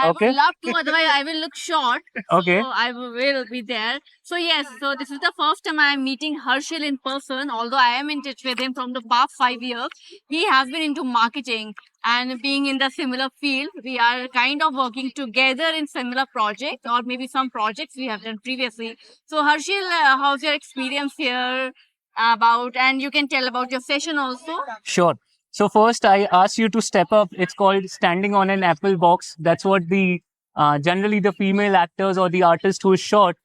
I Okay. would love to, otherwise I will look short. Okay. So I will be there. So yes, so this is the first time I am meeting Harshil in person, although I am in touch with him from the past 5 years. He has been into marketing and being in the similar field. We are kind of working together in similar projects or maybe some projects we have done previously. So Harshil, how's your experience here about, and you can tell about your session also. Sure. So first, I asked you to step up. It's called standing on an apple box. That's what the generally the female actors or the artist who is short,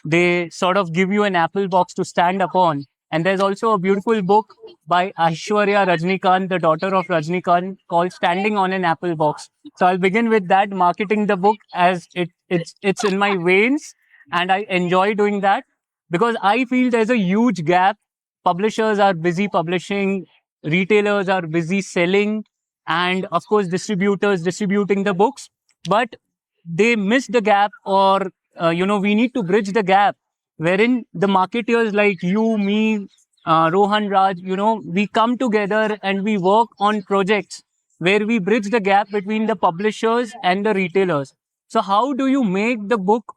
they sort of give you an apple box to stand upon. And there's also a beautiful book by Aishwarya Rajnikant, the daughter of Rajnikant, called Standing on an Apple Box. So I'll begin with that, marketing the book as it's in my veins, and I enjoy doing that because I feel there's a huge gap. Publishers are busy publishing, retailers are busy selling, and of course distributors distributing the books, but they miss the gap, or we need to bridge the gap wherein the marketeers like you, me, Rohan, Raj, we come together and we work on projects where we bridge the gap between the publishers and the retailers. So how do you make the book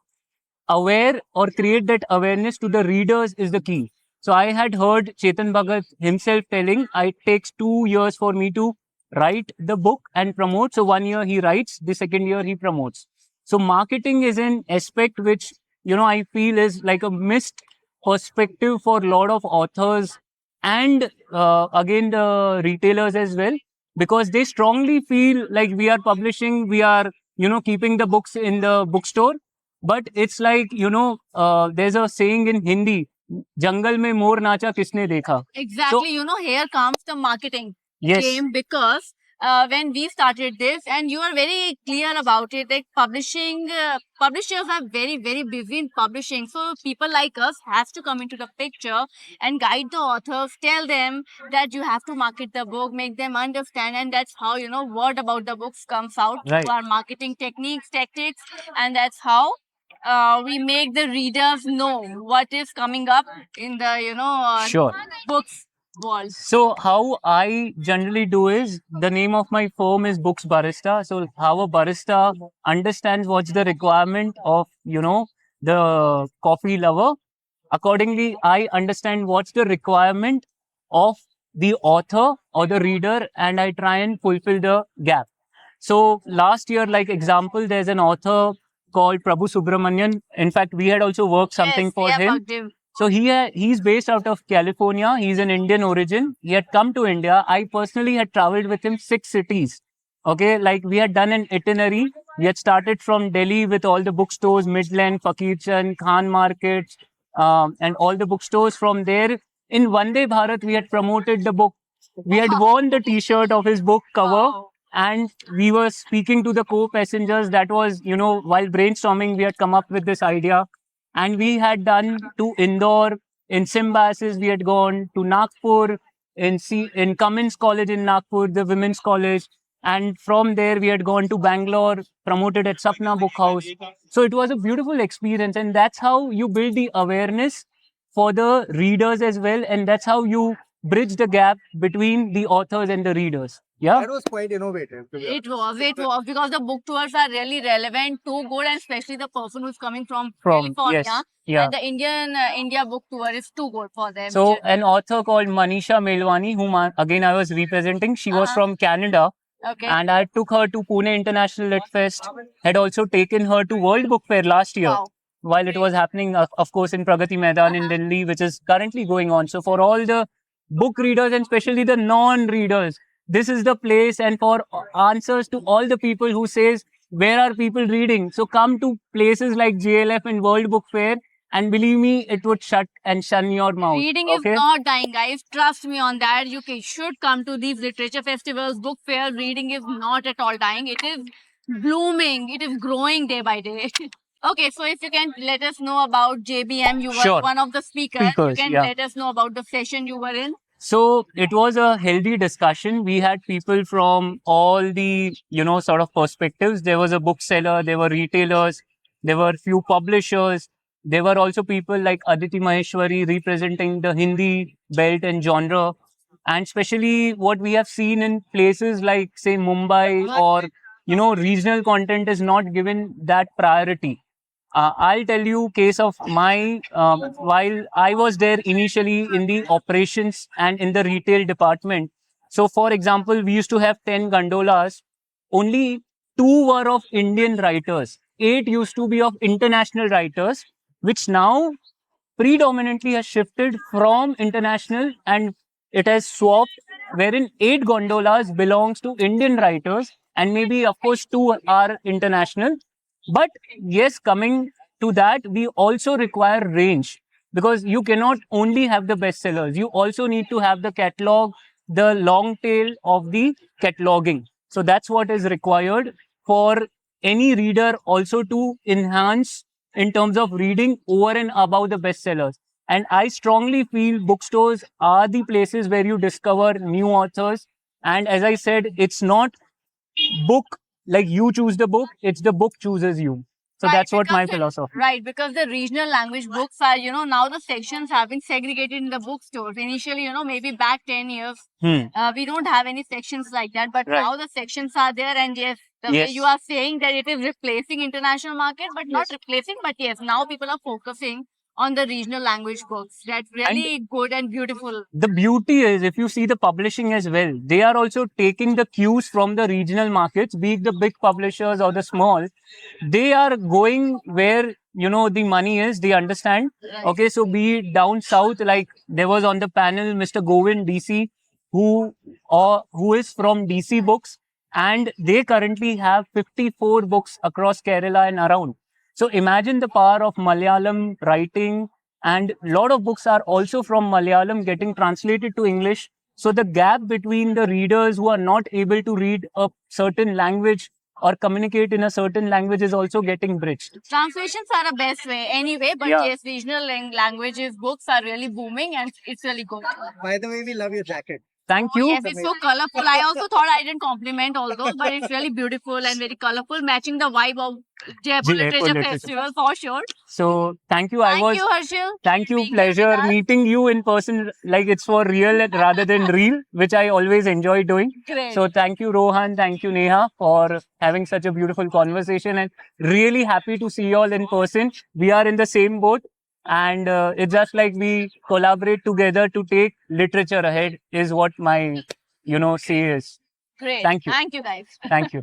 aware or create that awareness to the readers is the key. So I had heard Chetan Bhagat himself telling it takes 2 years for me to write the book and promote. So 1 year he writes, the second year he promotes. So marketing is an aspect which, I feel is like a missed perspective for a lot of authors and again the retailers as well, because they strongly feel like we are publishing, we are, keeping the books in the bookstore. But it's like, there's a saying in Hindi, Jungle mein mor nacha kisne dekha. Exactly, here comes the marketing Yes. game, because when we started this, and you are very clear about it, like publishers are very, very busy in publishing. So people like us has to come into the picture and guide the authors, tell them that you have to market the book, make them understand, and that's how, word about the books comes out Right. to our marketing techniques, tactics, and that's how we make the readers know what is coming up in the Sure. books world. So how I generally do is, the name of my firm is Books Barista. So how a barista understands what's the requirement of, the coffee lover. Accordingly, I understand what's the requirement of the author or the reader, and I try and fulfill the gap. So last year, like example, there's an author called Prabhu Subramanian. In fact, we had also worked something Yes, for we have him. worked him. So he's based out of California. He's an Indian origin. He had come to India. I personally had traveled with him 6 cities. Okay, like we had done an itinerary. We had started from Delhi with all the bookstores, Midland, Fakirchand, Khan Markets, and all the bookstores. From there, in Vande Bharat, we had promoted the book. We had worn the T-shirt of his book cover, Wow. and we were speaking to the co-passengers. That was, while brainstorming, we had come up with this idea, and we had done to Indore, in Symbiosis, we had gone to Nagpur, in Cummins College in Nagpur, the women's college, and from there we had gone to Bangalore, promoted at Sapna Book House. So it was a beautiful experience, and that's how you build the awareness for the readers as well, and that's how you bridge the gap between the authors and the readers. Yeah. That was quite innovative. To be It was because the book tours are really relevant, too good, and especially the person who's coming from California. Yes, yeah. And the India book tour is too good for them. So an author called Manisha Melwani, whom again I was representing, she was from Canada, okay. and I took her to Pune International Lit Fest. Had also taken her to World Book Fair last year, Wow. while it was happening, of course, in Pragati Maidan in Delhi, which is currently going on. So for all the book readers and especially the non-readers, this is the place, and for answers to all the people who says, where are people reading? So come to places like JLF and World Book Fair, and believe me, it would shut and shun your mouth. Reading is not dying, guys. Trust me on that. You should come to these literature festivals, book fairs. Reading is not at all dying. It is blooming. It is growing day by day. Okay, so if you can let us know about JBM, you were Sure. one of the speakers. You can yeah. let us know about the session you were in. So it was a healthy discussion. We had people from all the, sort of perspectives. There was a bookseller, there were retailers, there were few publishers. There were also people like Aditi Maheshwari representing the Hindi belt and genre. And especially what we have seen in places like, say, Mumbai or regional content is not given that priority. I'll tell you case of my, while I was there initially in the operations and in the retail department. So for example, we used to have 10 gondolas. Only 2 were of Indian writers. 8 used to be of international writers, which now predominantly has shifted from international, and it has swapped, wherein 8 gondolas belongs to Indian writers and maybe of course 2 are international. But yes, coming to that, we also require range, because you cannot only have the bestsellers. You also need to have the catalog, the long tail of the cataloging. So that's what is required for any reader also to enhance in terms of reading over and above the bestsellers. And I strongly feel bookstores are the places where you discover new authors. And as I said, it's not book like you choose the book, it's the book chooses you. So Right, that's what my because philosophy. Right, because the regional language books are, now the sections have been segregated in the bookstores. Initially, maybe back 10 years, we don't have any sections like that, but Right. now the sections are there. And yes, the way Yes. you are saying that it is replacing international market, but not Yes. replacing, but yes, now people are focusing on the regional language books. That's really good and beautiful. The beauty is, if you see the publishing as well, they are also taking the cues from the regional markets, be it the big publishers or the small. They are going where the money is. They understand. Right. Okay, so be it down south, like there was on the panel Mr. Govind DC, who is from DC Books, and they currently have 54 books across Kerala and around. So imagine the power of Malayalam writing, and a lot of books are also from Malayalam getting translated to English. So the gap between the readers who are not able to read a certain language or communicate in a certain language is also getting bridged. Translations are the best way anyway, but Yeah. yes, regional languages books are really booming and it's really good. By the way, we love your jacket. Thank Oh, you. yes, it's so colorful. I also thought I didn't compliment all those, but it's really beautiful and very colorful, matching the vibe of Jaipur Jaipur Literature Literature. Festival for sure. So thank you. Thank you, Harshil. Thank you. being here with Pleasure us. meeting you in person. Like it's for real rather than real, which I always enjoy doing. Great. So thank you, Rohan. Thank you, Neha, for having such a beautiful conversation, and really happy to see you all in person. We are in the same boat, and it's just like we collaborate together to take literature ahead is what my say is. Great. Thank you. Thank you, guys. Thank you.